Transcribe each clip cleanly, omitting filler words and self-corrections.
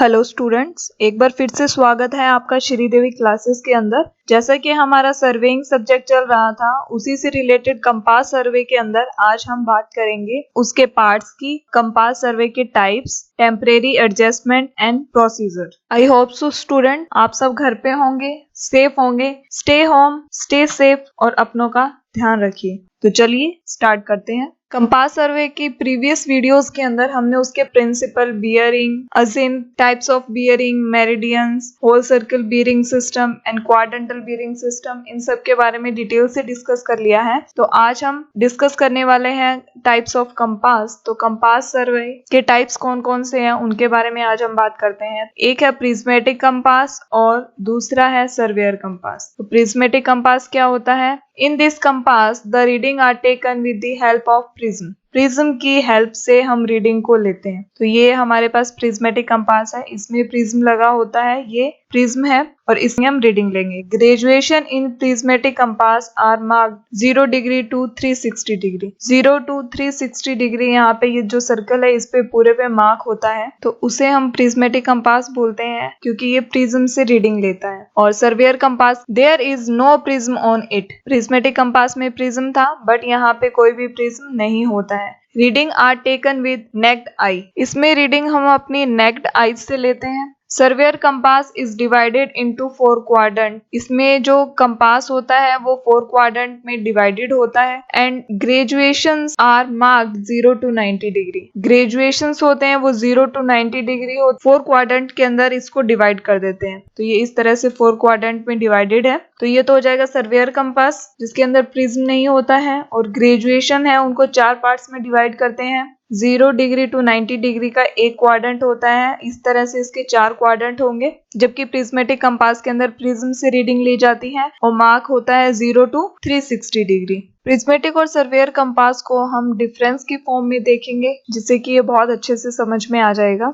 Hello students, एक बार फिर से स्वागत है आपका श्रीदेवी क्लासेस के अंदर। जैसा कि हमारा सर्वेइंग सब्जेक्ट चल रहा था, उसी से रिलेटेड कंपास सर्वे के अंदर आज हम बात करेंगे उसके पार्ट्स की, कंपास सर्वे के types, temporary adjustment and procedure. I hope so student आप सब घर पे होंगे, सेफ होंगे। स्टे होम, स्टे सेफ और अपनों का ध्यान रखिए। तो चलिए स्टार्ट करते हैं। कंपास सर्वे की प्रीवियस वीडियोस के अंदर हमने उसके principal, bearing, azimuth, types of bearing, meridians, whole circle bearing system and quadrantal bearing system, इन सब के बारे में डिटेल से डिस्कस कर लिया है। तो आज हम डिस्कस करने वाले हैं टाइप्स ऑफ कंपास। तो कंपास सर्वे के टाइप्स कौन कौन से हैं उनके बारे में आज हम बात करते हैं। एक है प्रिज्मेटिक कंपास और दूसरा है सर्वेयर कंपास। तो प्रिज्मेटिक कंपास क्या होता है? In this compass, the reading are taken with the help of prism. Prism की हेल्प से हम रीडिंग को लेते हैं। तो ये हमारे पास प्रिज्मेटिक कंपास है, इसमें प्रिज्म लगा होता है, ये प्रिज्म है और इसमें हम रीडिंग लेंगे। Graduation in prismatic compass are marked 0 degree to 360 degree. 0 to 360 degree यहाँ पे ये जो सर्कल है इस पे पूरे पे मार्क होता है, तो उसे हम प्रिज्मेटिक कंपास बोलते हैं क्योंकि ये प्रिज्म से रीडिंग लेता है। और surveyor compass, there is no prism on it. Prismatic compass में प्रिज्म था बट यहाँ पे कोई भी प्रिज्म नहीं होता है। Reading are taken with naked eye. इसमें रीडिंग हम अपनी नेक्ड आई से लेते हैं। Surveyor compass is divided into 4 quadrant. इसमें जो कंपास होता है वो 4 क्वाड्रेंट में डिवाइडेड होता है। And graduations are marked 0 to 90 degree. Graduations होते हैं वो 0 टू 90 डिग्री हो, 4 क्वाड्रेंट के अंदर इसको डिवाइड कर देते हैं। तो ये इस तरह से 4 क्वाड्रेंट में डिवाइडेड है। तो ये तो हो जाएगा सर्वेयर कंपास जिसके अंदर प्रिज्म नहीं होता है, और ग्रेजुएशन है उनको 4 पार्ट्स में डिवाइड करते हैं। 0 डिग्री टू 90 डिग्री का एक क्वाड्रेंट होता है, इस तरह से इसके 4 क्वाड्रेंट होंगे। जबकि प्रिज्मेटिक कंपास के अंदर प्रिज्म से रीडिंग ली जाती है और मार्क होता है 0 टू 360 डिग्री। प्रिज्मेटिक और सर्वेयर कंपास को हम डिफरेंस की फॉर्म में देखेंगे जिससे कि ये बहुत अच्छे से समझ में आ जाएगा।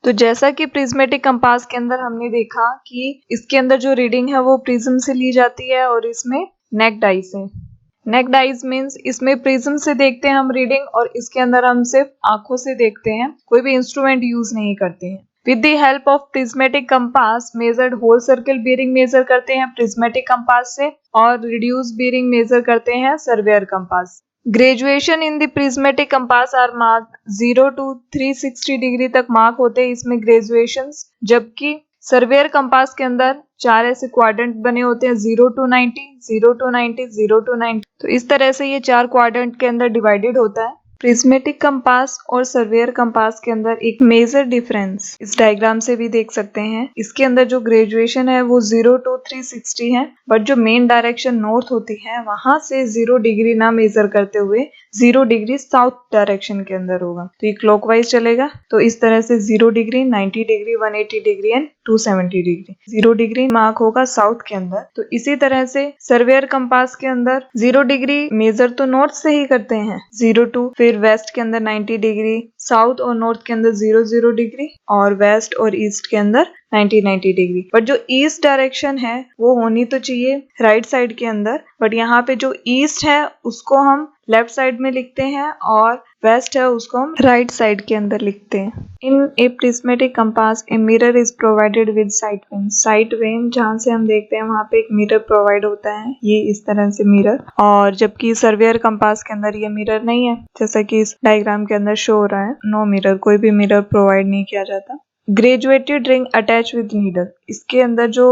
तो जैसा कि प्रिज्मेटिक कंपास के अंदर हमने देखा कि इसके अंदर जो रीडिंग है वो प्रिज्म से ली जाती है और इसमें नेक्ड आई से। नेक्ड आइज मीन्स इसमें प्रिज्म से देखते हैं हम रीडिंग, और इसके अंदर हम सिर्फ आंखों से देखते हैं, कोई भी इंस्ट्रूमेंट यूज नहीं करते हैं। With the help of prismatic compass measured whole circle bearing measure करते हैं प्रिज्मेटिक कंपास से, और रिड्यूस बियरिंग मेजर करते हैं surveyor compass. Graduation in the prismatic compass are marked 0 to 360 degree तक मार्क होते हैं इसमें ग्रेजुएशंस, जबकि सर्वेयर कंपास के अंदर 4 ऐसे क्वाड्रेंट बने होते हैं, 0 टू 90, 0 टू 90, 0 टू 90। तो इस तरह से ये 4 क्वाड्रेंट के अंदर डिवाइडेड होता है। प्रिज्मेटिक कंपास और सर्वेयर कंपास के अंदर एक मेजर डिफरेंस इस डायग्राम से भी देख सकते हैं। इसके अंदर जो ग्रेजुएशन है वो 0 टू 360 है, बट जो मेन डायरेक्शन नॉर्थ होती है वहां से 0 डिग्री ना मेजर करते हुए 0 डिग्री साउथ डायरेक्शन के अंदर होगा। तो ये क्लॉकवाइज चलेगा। तो इस तरह से 0 degree, 90 degree, 180 degree and 270 degree. 0 degree mark होगा साउथ के अंदर। तो इसी तरह से सर्वेयर कंपास के अंदर 0 डिग्री मेजर तो नॉर्थ से ही करते हैं, 0 टू, फिर वेस्ट के अंदर 90 डिग्री, साउथ और नॉर्थ के अंदर 0 डिग्री, और वेस्ट और ईस्ट के अंदर 90 डिग्री। बट जो ईस्ट डायरेक्शन है वो होनी तो चाहिए राइट साइड के अंदर, बट यहाँ पे जो ईस्ट है उसको हम लेफ्ट साइड में लिखते हैं और वेस्ट है उसको हम राइट साइड के अंदर लिखते हैं। In a prismatic compass a mirror is provided with sight vane. Sight vane जहाँ से हम देखते हैं वहाँ पे एक मिरर प्रोवाइड होता है, ये इस तरह से मिरर। और जबकि सर्वेयर कंपास के अंदर ये मिरर नहीं है, जैसा कि इस डायग्राम के अंदर शो हो रहा है। नो मिरर, कोई भी मिरर प्रोवाइड नहीं किया जाता। Graduated ring attach with needle. इसके अंदर जो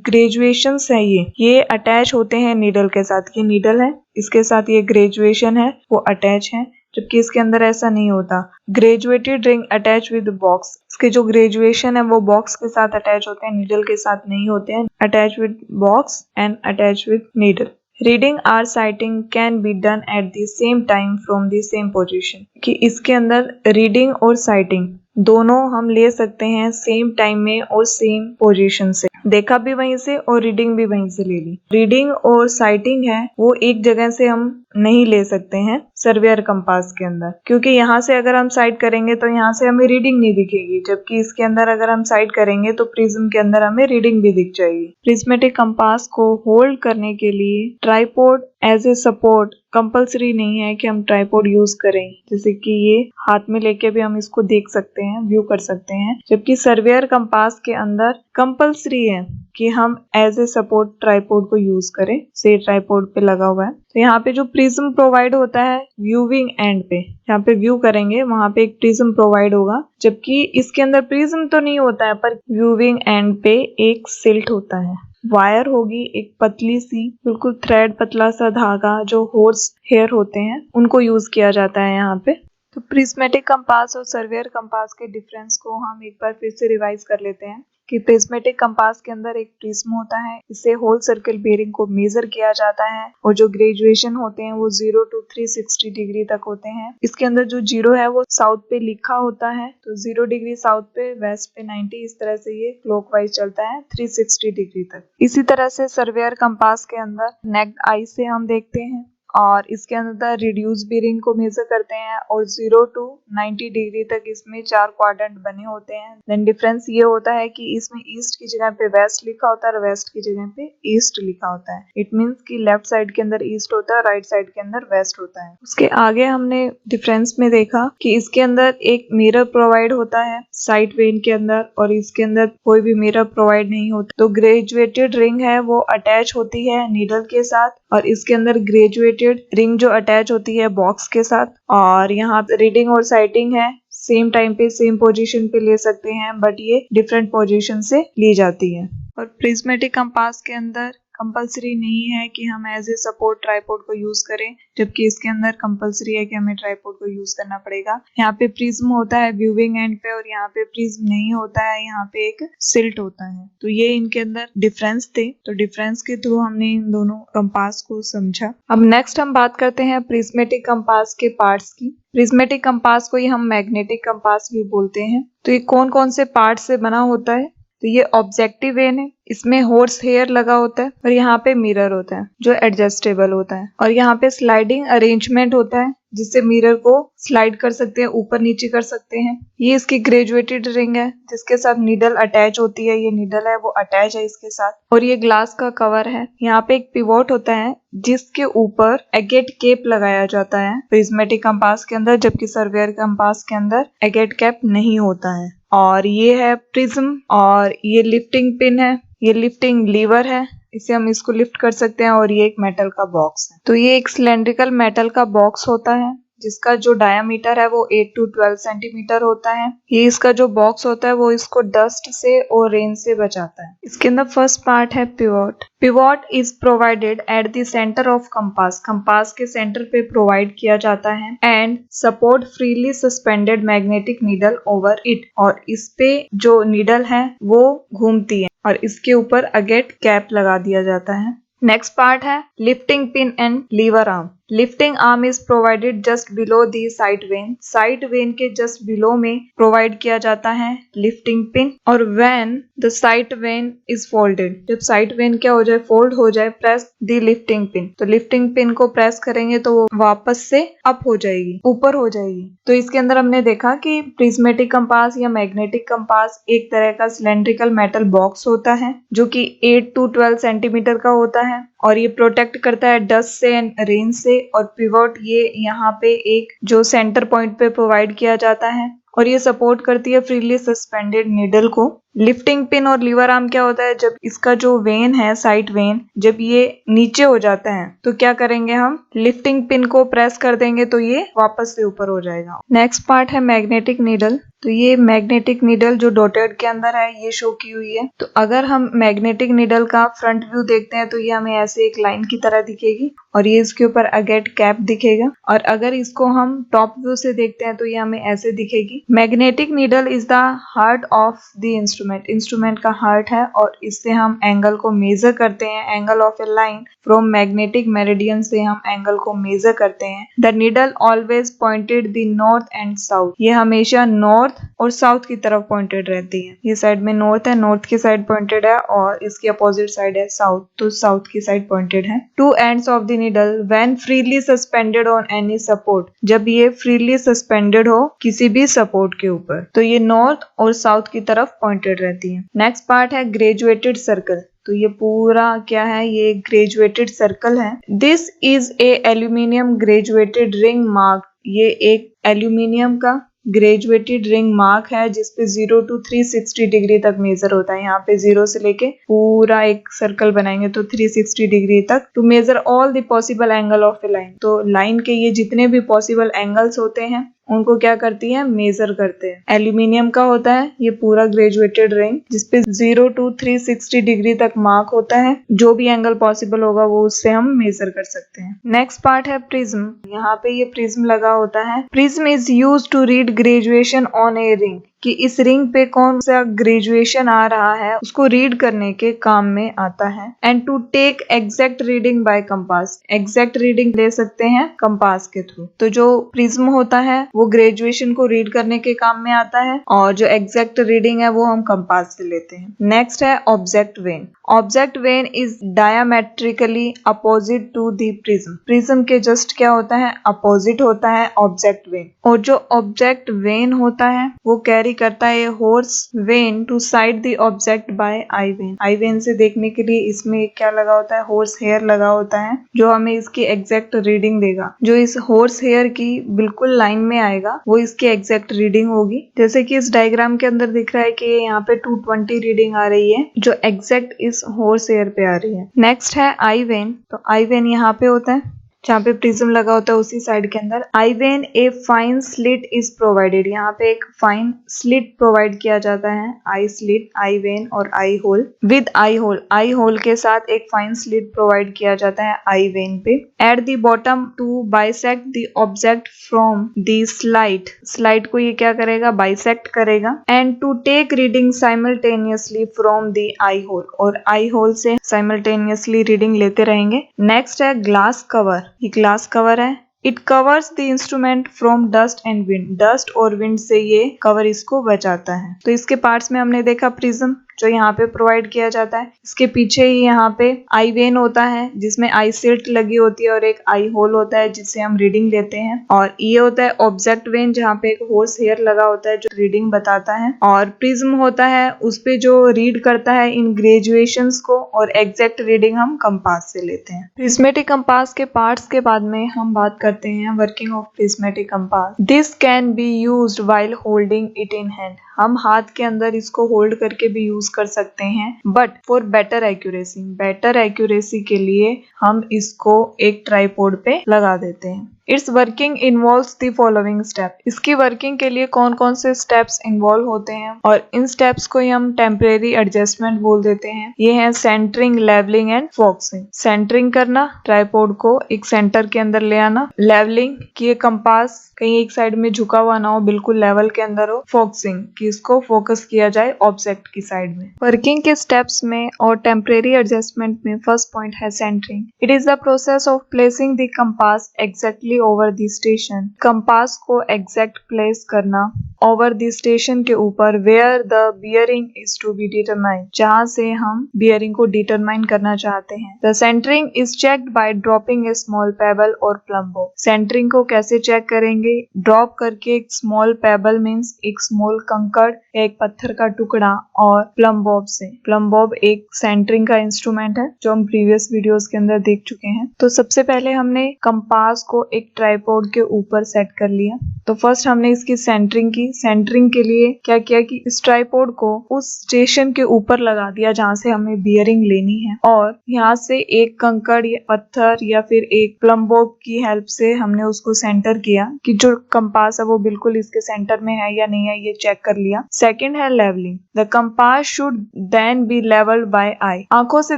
ग्रेजुएशंस है ये अटैच होते हैं नीडल के साथ। ये नीडल है, इसके साथ ये ग्रेजुएशन है वो अटैच है, जबकि इसके अंदर ऐसा नहीं होता। Graduated ring attach with box. इसके जो ग्रेजुएशन है वो बॉक्स के साथ अटैच होते हैं, नीडल के साथ नहीं होते हैं। Attach with box and attach with needle. Reading or sighting can be done at the same time from the same position. कि इसके अंदर रीडिंग और साइटिंग दोनों हम ले सकते हैं सेम टाइम में और सेम पोजीशन से। देखा भी वहीं से और रीडिंग भी वहीं से ले ली। रीडिंग और साइटिंग है वो एक जगह से हम नहीं ले सकते हैं, सर्वेयर कंपास के अंदर, क्योंकि यहाँ से अगर हम साइड करेंगे तो यहाँ से हमें रीडिंग नहीं दिखेगी, जबकि इसके अंदर अगर हम साइड करेंगे तो प्रिज्म के अंदर हमें रीडिंग भी दिख जाएगी। प्रिज्मेटिक कंपास को होल्ड करने के लिए tripod as a support compulsory नहीं है कि हम ट्राइपॉड यूज करें, जैसे कि ये हाथ में लेके भी हम इसको देख सकते हैं, व्यू कर सकते हैं, जबकि सर्वेयर कंपास के अंदर कंपल्सरी है कि हम एज ए सपोर्ट ट्राइपॉड को यूज करें। से ट्राइपॉड पे लगा हुआ है, तो यहाँ पे जो प्रिज्म प्रोवाइड होता है व्यूइंग एंड पे, यहाँ पे व्यू करेंगे वहां पे एक प्रिज्म प्रोवाइड होगा, जबकि इसके अंदर प्रिज्म तो नहीं होता है, पर व्यूइंग एंड पे एक सिल्ट होता है। वायर होगी एक पतली सी, बिल्कुल थ्रेड पतला सा धागा, जो हॉर्स हेयर होते हैं उनको यूज किया जाता है यहाँ पे। तो प्रिज्मेटिक कंपास और सर्वेयर कंपास के डिफरेंस को हम एक बार फिर से रिवाइज कर लेते हैं कि प्रिज्मेटिक कंपास के अंदर एक प्रिज्म होता है, इससे होल सर्कल बेरिंग को मेजर किया जाता है, और जो ग्रेजुएशन होते हैं वो 0 to 360 डिग्री तक होते हैं। इसके अंदर जो 0 है वो साउथ पे लिखा होता है, तो 0 डिग्री साउथ पे, वेस्ट पे 90, इस तरह से ये क्लॉकवाइज चलता है 360 डिग्री तक। इसी तरह से सर्वेयर कंपास के अंदर नेक्ड आई से हम देखते हैं, और इसके अंदर रिड्यूस बेरिंग को मेजर करते हैं, और 0 to 90 डिग्री तक इसमें 4 क्वाड्रेंट बने होते हैं। देन डिफरेंस ये होता है कि इसमें ईस्ट की जगह पे वेस्ट लिखा होता है और वेस्ट की जगह पे ईस्ट लिखा होता है। इट मींस कि लेफ्ट साइड के अंदर ईस्ट होता है, राइट साइड के अंदर वेस्ट होता है। उसके आगे हमने डिफरेंस में देखा कि इसके अंदर एक मिरर प्रोवाइड होता है साइड वेन के अंदर, और इसके अंदर कोई भी मिरर प्रोवाइड नहीं होता। तो ग्रेजुएटेड रिंग है वो अटैच होती है नीडल के साथ, और इसके अंदर ग्रेजुएटेड रिंग जो अटैच होती है बॉक्स के साथ। और यहाँ रीडिंग और साइटिंग है सेम टाइम पे सेम पोजीशन पे ले सकते हैं, बट ये डिफरेंट पोजीशन से ली जाती है। और प्रिज्मेटिक कंपास के अंदर कंपल्सरी नहीं है कि हम एज ए सपोर्ट ट्राइपॉड को यूज करें, जबकि इसके अंदर कंपल्सरी है कि हमें ट्राइपॉड को यूज करना पड़ेगा। यहाँ पे प्रिज्म होता है व्यूइंग एंड पे, और यहाँ पे प्रिज्म नहीं होता है, यहाँ पे एक सिल्ट होता है। तो ये इनके अंदर डिफरेंस थे, तो डिफरेंस के थ्रू हमने इन दोनों कंपास को समझा। अब नेक्स्ट हम बात करते हैं प्रिज्मेटिक कंपास के पार्ट्स की। प्रिज्मेटिक कंपास को ही हम मैग्नेटिक कंपास भी बोलते हैं। तो ये कौन कौन से पार्ट से बना होता है? तो ये ऑब्जेक्टिव वेन है, इसमें हॉर्स हेयर लगा होता है, और यहाँ पे मिरर होता है जो एडजस्टेबल होता है, और यहाँ पे स्लाइडिंग अरेंजमेंट होता है जिससे मिरर को स्लाइड कर सकते हैं, ऊपर नीचे कर सकते हैं। ये इसकी ग्रेजुएटेड रिंग है जिसके साथ नीडल अटैच होती है, ये नीडल है वो अटैच है इसके साथ, और ये ग्लास का कवर है। यहाँ पे एक पिवोट होता है जिसके ऊपर एगेट कैप लगाया जाता है प्रिज्मेटिक कंपास के अंदर, जबकि सर्वेयर कंपास के अंदर एगेट कैप नहीं होता है। और ये है प्रिज्म, और ये लिफ्टिंग पिन है, ये लिफ्टिंग लीवर है, इसे हम इसको लिफ्ट कर सकते हैं, और ये एक मेटल का बॉक्स है। तो ये एक सिलेंड्रिकल मेटल का बॉक्स होता है जिसका जो डायामीटर है वो 8 to 12 सेंटीमीटर होता है। ये इसका जो बॉक्स होता है वो इसको डस्ट से और रेन से बचाता है। इसके अंदर फर्स्ट पार्ट है pivot. Pivot is provided at the centre of compass, compass के सेंटर पे प्रोवाइड किया जाता है, and support freely suspended magnetic needle over it, और इस पे जो नीडल है वो घूमती है, और इसके ऊपर अगेट कैप लगा दिया जाता है। नेक्स्ट पार्ट है lifting pin and lever arm. Lifting arm is provided just below the side vane, side vane के जस्ट बिलो में प्रोवाइड किया जाता है लिफ्टिंग पिन। और when the side vane is folded, जब साइड वेन क्या हो जाए, फोल्ड हो जाए, प्रेस द लिफ्टिंग पिन, तो लिफ्टिंग पिन को प्रेस करेंगे तो वो वापस से अप हो जाएगी, ऊपर हो जाएगी। तो इसके अंदर हमने देखा कि प्रिज्मेटिक कंपास या मैग्नेटिक कंपास एक तरह का सिलेंड्रिकल मेटल बॉक्स होता है जो कि 8 to 12 सेंटीमीटर का होता है, और ये प्रोटेक्ट करता है डस्ट से एंड रेन से। और पिवोट ये यहाँ पे एक जो सेंटर पॉइंट पे प्रोवाइड किया जाता है, और ये सपोर्ट करती है फ्रीली सस्पेंडेड नीडल को। लिफ्टिंग पिन और लीवर आर्म क्या होता है, जब इसका जो वेन है साइड वेन, जब ये नीचे हो जाता है तो क्या करेंगे, हम लिफ्टिंग पिन को प्रेस कर देंगे तो ये वापस से ऊपर हो जाएगा। नेक्स्ट पार्ट है मैग्नेटिक नीडल। तो ये मैग्नेटिक नीडल जो डॉटेड के अंदर है ये शो की हुई है। तो अगर हम मैग्नेटिक नीडल का फ्रंट व्यू देखते हैं तो ये हमें ऐसे एक लाइन की तरह दिखेगी, और ये इसके ऊपर अगेट कैप दिखेगा। और अगर इसको हम टॉप व्यू से देखते हैं तो ये हमें ऐसे दिखेगी। Magnetic needle is the heart of the instrument. Instrument, instrument का हार्ट है और इससे हम एंगल को मेजर करते हैं। Angle of a line from magnetic meridian से हम एंगल को मेजर करते हैं। The needle always pointed the north and south, ये हमेशा नॉर्थ और साउथ की तरफ पॉइंटेड रहती है। ये साइड में नॉर्थ है, नॉर्थ की साइड पॉइंटेड है, और इसकी अपोजिट साइड है साउथ, तो साउथ की साइड पॉइंटेड है। Two ends of the needle when freely suspended on any support, जब ये फ्रीली सस्पेंडेड हो किसी भी सपोर्ट के ऊपर, तो ये नॉर्थ और साउथ की तरफ पॉइंटेड रहती है। नेक्स्ट पार्ट है ग्रेजुएटेड सर्कल। तो ये पूरा क्या है, ये ग्रेजुएटेड सर्कल है। This is a aluminium graduated ring mark, ये एक एल्यूमिनियम का ग्रेजुएटेड रिंग मार्क है जिसपे 0 to 360 डिग्री तक मेजर होता है। यहाँ पे 0 से लेके पूरा एक सर्कल बनाएंगे तो 360 डिग्री तक, to measure all the possible angle of a line. तो लाइन के ये जितने भी पॉसिबल एंगल्स होते हैं उनको क्या करती है, मेजर करते हैं। एल्यूमिनियम का होता है ये पूरा ग्रेजुएटेड रिंग जिसपे 0 to 360 डिग्री तक मार्क होता है। जो भी एंगल पॉसिबल होगा वो उससे हम मेजर कर सकते हैं। नेक्स्ट पार्ट है प्रिज्म। यहाँ पे ये प्रिज्म लगा होता है। Prism is used to read graduation on a ring, कि इस रिंग पे कौन सा ग्रेजुएशन आ रहा है उसको रीड करने के काम में आता है। And to take exact reading by compass, exact reading ले सकते हैं कंपास के थ्रू। तो जो प्रिज्म होता है वो ग्रेजुएशन को रीड करने के काम में आता है और जो एग्जैक्ट रीडिंग है वो हम कंपास से लेते हैं। नेक्स्ट है object vane. Object vane is diametrically opposite to the prism, prism के जस्ट क्या होता है, अपोजिट होता है ऑब्जेक्ट वेन। और जो ऑब्जेक्ट वेन होता है वो कैरी करता है horse vane to sight the object by eye vane. Eye vane से देखने के लिए इसमें क्या लगा होता है, हॉर्स हेयर लगा होता है जो हमें इसकी एग्जैक्ट रीडिंग देगा। जो इस हॉर्स हेयर की बिल्कुल लाइन में आएगा वो इसकी एग्जैक्ट रीडिंग होगी। जैसे कि इस डायग्राम के अंदर दिख रहा है कि यहाँ पे 220 रीडिंग आ रही है जो एग्जैक्ट इस हॉर्स हेयर पे आ रही है। नेक्स्ट है आई वेन। तो आई वेन यहाँ पे होता है जहाँ पे प्रिज्म लगा होता है उसी साइड के अंदर। Eye vane a fine slit is provided, यहाँ पे एक फाइन स्लिट प्रोवाइड किया जाता है। आई स्लिट, आई वेन और eye hole with eye hole, eye hole के साथ एक फाइन स्लिट प्रोवाइड किया जाता है आई वेन पे। At the bottom to bisect the object from the slit, slit को ये क्या करेगा, बाइसेक्ट करेगा। And to take reading simultaneously from the eye hole, और आई होल से साइमल्टेनियसली रीडिंग लेते रहेंगे। नेक्स्ट है ग्लास कवर। ये ग्लास कवर है। It covers the instrument from dust and wind, dust और विंड से ये कवर इसको बचाता है। तो इसके पार्ट्स में हमने देखा प्रिज्म जो यहाँ पे प्रोवाइड किया जाता है। इसके पीछे ही यहाँ पे आई वेन होता है जिसमें आई स्लिट लगी होती है और एक आई होल होता है जिससे हम रीडिंग लेते हैं। और ये होता है ऑब्जेक्ट वेन जहाँ पे एक हॉर्स हेयर लगा होता है जो रीडिंग बताता है। और प्रिज्म होता है उस पे जो रीड करता है इन ग्रेजुएशंस को, और एग्जैक्ट रीडिंग हम कंपास से लेते हैं। प्रिज्मेटिक कंपास के पार्ट्स के बाद में हम बात करते हैं working of prismatic compass. This can be used while holding it in hand, हम हाथ के अंदर इसको होल्ड करके भी यूज कर सकते हैं। But for better accuracy, better accuracy के लिए हम इसको एक ट्राइपॉड पे लगा देते हैं। It's working involves the following step, इसकी वर्किंग के लिए कौन कौन से स्टेप्स इन्वॉल्व होते हैं और इन स्टेप्स को हम टेम्परेरी एडजस्टमेंट बोल देते हैं। ये है centering, leveling and focusing. Centering करना, ट्राइपॉड को एक सेंटर के अंदर ले आना। लेवलिंग कि ये कंपास कहीं एक साइड में झुका हुआ ना हो, बिल्कुल लेवल के अंदर हो। फोकसिंग कि इसको फोकस किया जाए ऑब्जेक्ट की साइड में। वर्किंग के स्टेप्स में और टेम्परेरी एडजस्टमेंट में फर्स्ट पॉइंट है centering. It is the process of placing the compass exactly over the station, compass को एग्जैक्ट प्लेस करना ओवर द स्टेशन के ऊपर where the bearing is to be determined, जहां से हम बियरिंग को डिटरमाइन करना चाहते हैं। The centering is checked by dropping a small pebble और प्लम बॉब। सेंटरिंग को कैसे चेक करेंगे, ड्रॉप करके एक स्मॉल पेबल मीन्स एक स्मॉल कंकड़ या एक पत्थर का टुकड़ा, और प्लम बॉब से। प्लम बॉब एक सेंटरिंग का इंस्ट्रूमेंट है जो हम प्रीवियस वीडियोस के अंदर देख चुके हैं। तो सबसे पहले हमने कंपास को एक ट्राइपॉड के ऊपर सेट कर लिया। तो फर्स्ट हमने इसकी सेंटरिंग की। सेंटरिंग के लिए क्या किया कि इस ट्राइपॉड को उस स्टेशन के ऊपर लगा दिया जहां से हमें बियरिंग लेनी है, और यहाँ से एक कंकड़ या पत्थर या फिर एक प्लम बॉब की हेल्प से हमने उसको सेंटर किया कि जो कंपास है वो बिल्कुल इसके सेंटर में है या नहीं है, ये चेक कर लिया। सेकंड है levelling. The compass should then be levelled by eye, आंखों से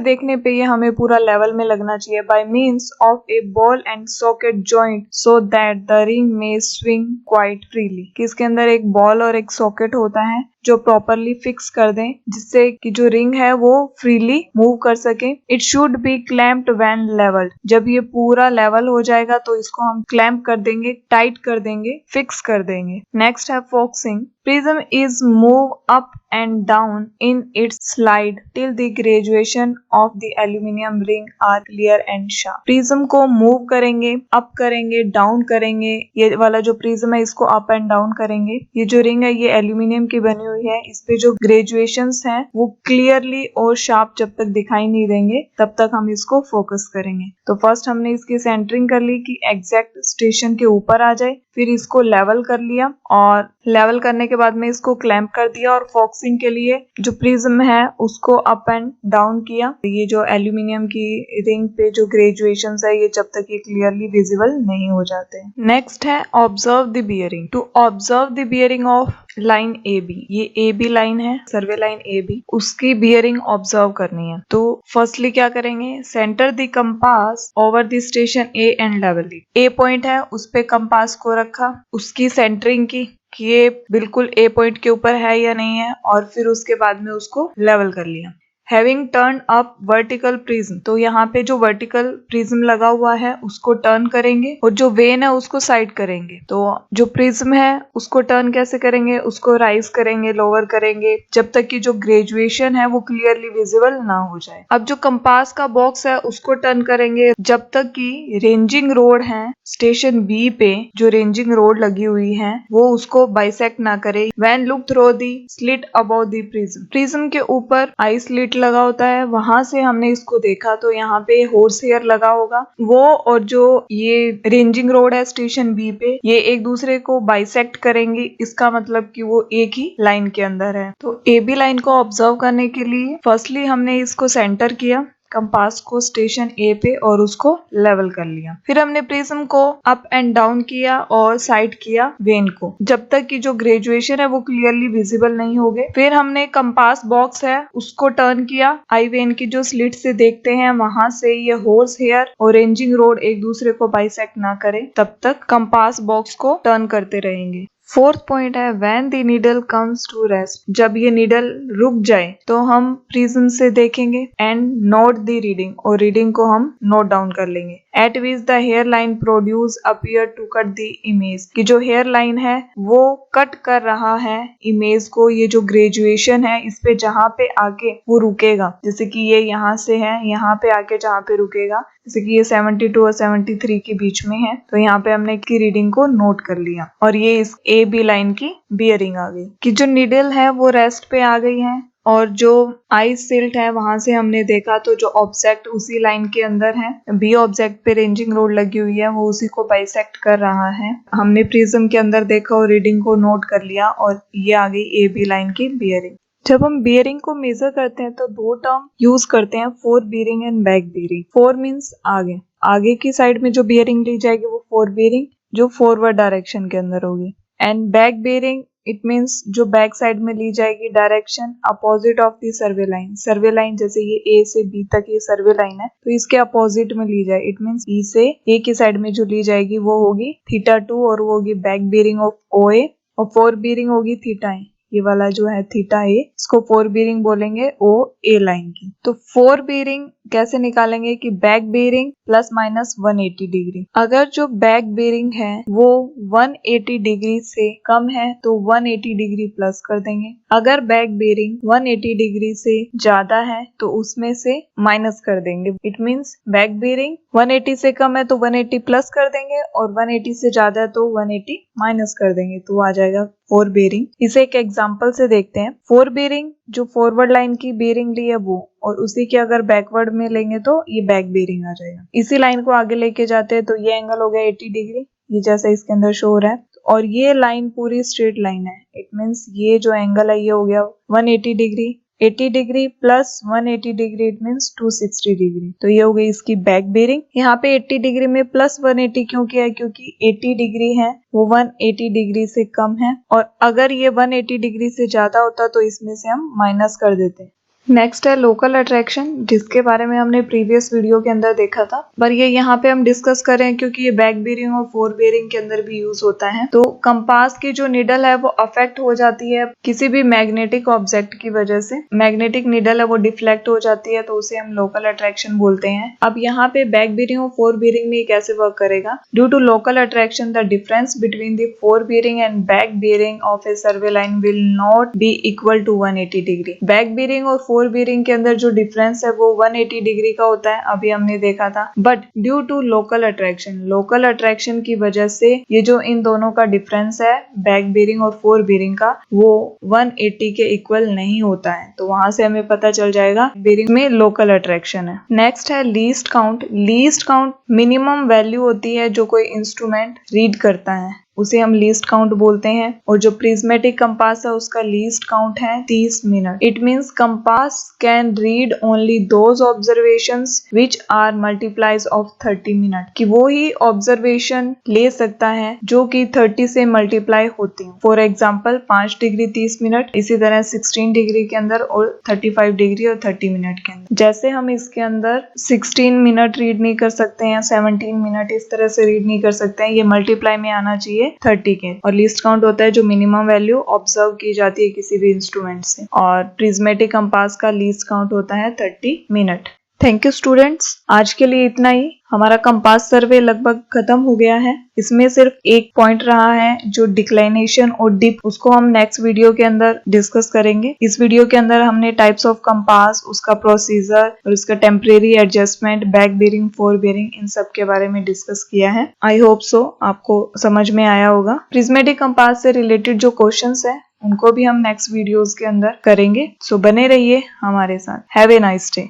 देखने पे ये हमें पूरा लेवल में लगना चाहिए। Bye means of A ball and socket joint so that the ring में स्विंग क्वाइट फ्रीली, कि इसके अंदर एक बॉल और एक सॉकेट होता है जो प्रॉपरली फिक्स कर दें, जिससे कि जो रिंग है वो फ्रीली मूव कर सके। It should be clamped when levelled. जब ये पूरा लेवल हो जाएगा तो इसको हम क्लैम्प कर देंगे, टाइट कर देंगे, फिक्स कर देंगे। नेक्स्ट है focusing. Prism is move up and down in its slide till the graduation of the aluminium ring are clear and sharp. Prism को move करेंगे, up करेंगे, down करेंगे। ये वाला जो prism है इसको up and down करेंगे। ये जो ring है ये एल्यूमिनियम की बनी हुई है। इस पे जो graduations हैं वो clearly और sharp जब तक दिखाई नहीं देंगे तब तक हम इसको फोकस करेंगे। तो फर्स्ट हमने इसकी सेंटरिंग कर ली कि एग्जैक्ट स्टेशन के ऊपर आ जाए, फिर इसको लेवल कर लिया और लेवल करने के बाद में इसको क्लैंप कर दिया और फॉक्सिंग के लिए जो प्रिज्म है उसको अप एंड डाउन किया। ये जो एल्यूमिनियम की रिंग पे जो ग्रेजुएशंस है ये जब तक ये क्लियरली विजिबल नहीं हो जाते। नेक्स्ट है observe the bearing. To observe the bearing of line A B, ये ए बी लाइन है, सर्वे लाइन ए बी, उसकी बियरिंग ऑब्जर्व करनी है। तो फर्स्टली क्या करेंगे, center the compass over the station A and level it. A point है उस पे कंपास को रखा, उसकी सेंटरिंग की कि ये बिल्कुल ए पॉइंट के ऊपर है या नहीं है, और फिर उसके बाद में उसको लेवल कर लिया। Having turn up vertical prism, तो यहाँ पे जो वर्टिकल प्रिज्म लगा हुआ है उसको टर्न करेंगे और जो वेन है उसको साइड करेंगे। तो जो प्रिज्म है उसको टर्न कैसे करेंगे, उसको राइज करेंगे, लोअर करेंगे, जब तक कि जो ग्रेजुएशन है वो क्लियरली विजिबल ना हो जाए। अब जो कंपास का बॉक्स है उसको टर्न करेंगे जब तक कि रेंजिंग रोड है स्टेशन बी पे, जो रेंजिंग रोड लगी हुई है वो उसको बाइसेक्ट ना करे। When look through the slit above the prism, prism के ऊपर आई स्लिट लगा होता है, वहां से हमने इसको देखा तो यहाँ पे हॉर्स हेयर लगा होगा, वो और जो ये रेंजिंग रोड है स्टेशन बी पे ये एक दूसरे को बाइसेक्ट करेंगे। इसका मतलब कि वो एक ही लाइन के अंदर है। तो ए बी लाइन को ऑब्जर्व करने के लिए फर्स्टली हमने इसको सेंटर किया कंपास को स्टेशन ए पे और उसको लेवल कर लिया। फिर हमने प्रिज्म को अप एंड डाउन किया और साइड किया वेन को, जब तक कि जो ग्रेजुएशन है वो क्लियरली विजिबल नहीं हो गए। फिर हमने कंपास बॉक्स है उसको टर्न किया, आई वेन की जो स्लिट से देखते हैं वहां से ये हॉर्स हेयर और रेंजिंग रोड एक दूसरे को बाइसेक्ट ना करे तब तक कंपास बॉक्स को टर्न करते रहेंगे। फोर्थ पॉइंट है when the needle comes to rest, जब ये नीडल रुक जाए तो हम प्रिज्म से देखेंगे एंड नोट द रीडिंग, और रीडिंग को हम नोट डाउन कर लेंगे। At which the hair line produce appear to cut the image, कि जो हेयर लाइन है वो कट कर रहा है इमेज को, ये जो ग्रेजुएशन है इस पे जहाँ पे आके वो रुकेगा, जैसे कि ये यहाँ से है यहाँ पे आके जहाँ पे रुकेगा, जैसे कि ये 72 और 73 के बीच में है, तो यहाँ पे हमने की रीडिंग को नोट कर लिया और ये इस ए बी लाइन की बियरिंग आ गई कि जो नीडल है वो रेस्ट पे आ गई है। और जो आई सिल्ट है वहां से हमने देखा तो जो ऑब्जेक्ट उसी लाइन के अंदर है, बी ऑब्जेक्ट पे रेंजिंग रोड लगी हुई है वो उसी को बाइसेक्ट कर रहा है। हमने प्रिज्म के अंदर देखा और रीडिंग को नोट कर लिया और ये आ गई ए बी लाइन की बियरिंग। जब हम बियरिंग को मेजर करते हैं तो दो टर्म यूज करते हैं, four bearing and back bearing. Four means आगे, आगे की साइड में जो बियरिंग ली जाएगी वो फोर बियरिंग जो फॉरवर्ड डायरेक्शन के अंदर होगी, and back bearing it means जो बैक साइड में ली जाएगी direction opposite of the survey line. Survey line जैसे ये ए से बी तक ये सर्वे लाइन है तो इसके अपोजिट में ली जाए, इट मीन्स ई से ए की साइड में जो ली जाएगी वो होगी θ2 और वो होगी बैक बियरिंग ऑफ ओ ए, और फोर बियरिंग होगी θ, ये वाला जो है थीटा ए, इसको फोर बियरिंग बोलेंगे ओ ए लाइन की। तो फोर बियरिंग कैसे निकालेंगे कि back bearing plus minus 180 degree. अगर जो बैक बियरिंग है वो 180 डिग्री से कम है तो 180 डिग्री प्लस कर देंगे। अगर बैक बियरिंग 180 डिग्री से ज्यादा है तो उसमें से माइनस कर देंगे। इट मीन्स बैक बियरिंग 180 से कम है तो 180 प्लस कर देंगे और 180 से ज्यादा है तो 180 माइनस कर देंगे, तो आ जाएगा फोर बियरिंग। इसे एक एग्जांपल से देखते हैं। फोर बियरिंग जो फॉरवर्ड लाइन की बियरिंग ली है वो, और उसी के अगर बैकवर्ड में लेंगे तो ये बैक बियरिंग आ जाएगा। इसी लाइन को आगे लेके जाते हैं तो ये एंगल हो गया 80 डिग्री, ये जैसा इसके अंदर शो हो रहा है, और ये लाइन पूरी स्ट्रेट लाइन है। इट मीन्स ये जो एंगल है ये हो गया 180 degree. 80 degree plus 180 degree it means 260 degree, तो ये हो गई इसकी बैक बियरिंग। यहाँ पे 80 डिग्री में प्लस 180 क्यों किया है, क्योंकि 80 डिग्री है वो 180 डिग्री से कम है, और अगर ये 180 डिग्री से ज्यादा होता तो इसमें से हम माइनस कर देते। नेक्स्ट है लोकल अट्रैक्शन, जिसके बारे में हमने प्रीवियस वीडियो के अंदर देखा था, पर ये यहाँ पे हम डिस्कस करें क्योंकि ये बैक बेरिंग और फोर बेरिंग के अंदर भी यूज होता है। तो कंपास की जो निडल है वो अफेक्ट हो जाती है किसी भी मैग्नेटिक ऑब्जेक्ट की वजह से। मैग्नेटिक निडल है वो डिफ्लेक्ट हो जाती है, तो उसे हम लोकल अट्रैक्शन बोलते हैं। अब यहाँ पे बैक बेरिंग और फोर बेरिंग में कैसे वर्क करेगा? Due to local attraction the difference between the fore bearing and back bearing of a survey line will not be equal to 180 degree. Back bearing और फोर बेरिंग के अंदर जो difference है वो 180 degree का होता है, अभी हमने देखा था। But due to local attraction की वजह से ये जो इन दोनों का डिफरेंस है बैक बेरिंग और फोर बेरिंग का, वो 180 के इक्वल नहीं होता है। तो वहां से हमें पता चल जाएगा बेरिंग में लोकल अट्रैक्शन है। नेक्स्ट है least count. Least count minimum value होती है जो कोई इंस्ट्रूमेंट रीड करता है, उसे हम लीस्ट काउंट बोलते हैं। और जो प्रिज्मेटिक कंपास है उसका लीस्ट काउंट है 30 minute. It means compass can read only those observations which are multiplies of 30 minute, कि वो ही ऑब्जर्वेशन ले सकता है जो कि 30 से मल्टीप्लाई होती है। फॉर एग्जाम्पल 5 डिग्री 30 मिनट, इसी तरह 16 डिग्री के अंदर और 35 डिग्री और 30 मिनट के अंदर। जैसे हम इसके अंदर 16 मिनट रीड नहीं कर सकते हैं, 17 मिनट इस तरह से रीड नहीं कर सकते हैं, ये मल्टीप्लाई में आना चाहिए 30 के। और लीस्ट काउंट होता है जो मिनिमम वैल्यू ऑब्जर्व की जाती है किसी भी इंस्ट्रूमेंट से। और प्रिज्मेटिक कंपास का लीस्ट काउंट होता है 30 मिनट। थैंक यू स्टूडेंट्स, आज के लिए इतना ही। हमारा कंपास सर्वे लगभग खत्म हो गया है। इसमें सिर्फ एक पॉइंट रहा है जो डिक्लाइनेशन और डिप, उसको हम नेक्स्ट वीडियो के अंदर डिस्कस करेंगे। इस वीडियो के अंदर हमने टाइप्स ऑफ कंपास, उसका प्रोसीजर और उसका temporary adjustment, back bearing, fore bearing, इन सब के बारे में डिस्कस किया है। आई होप सो आपको समझ में आया होगा। प्रिज्मेटिक कंपास से रिलेटेड जो क्वेश्चंस है उनको भी हम नेक्स्ट वीडियोस के अंदर करेंगे। सो बने रहिए हमारे साथ। Have a nice day.